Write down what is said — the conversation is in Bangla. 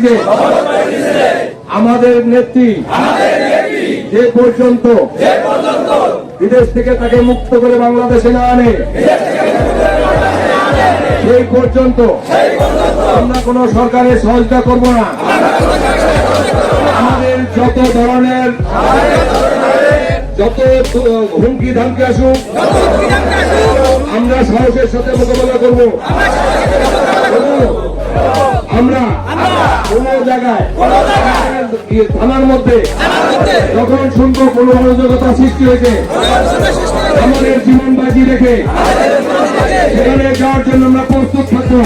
যে আমাদের নেত্রী যে পর্যন্ত বিদেশ থেকে তাকে মুক্ত করে বাংলাদেশে না আনে সেই পর্যন্ত আমরা কোন সরকারের সহযোগিতা করব না। আমাদের যত ধরনের যত হুমকি ধামকি আসুক আমরা সাহসের সাথে মোকাবেলা করব। আমরা কোন জায়গায় থানার মধ্যে যখন শুনবো কোন অরাজকতা সৃষ্টি হয়েছে আমাদের জীবন বাজি রেখে সেখানে যাওয়ার জন্য আমরা প্রস্তুত থাকবো।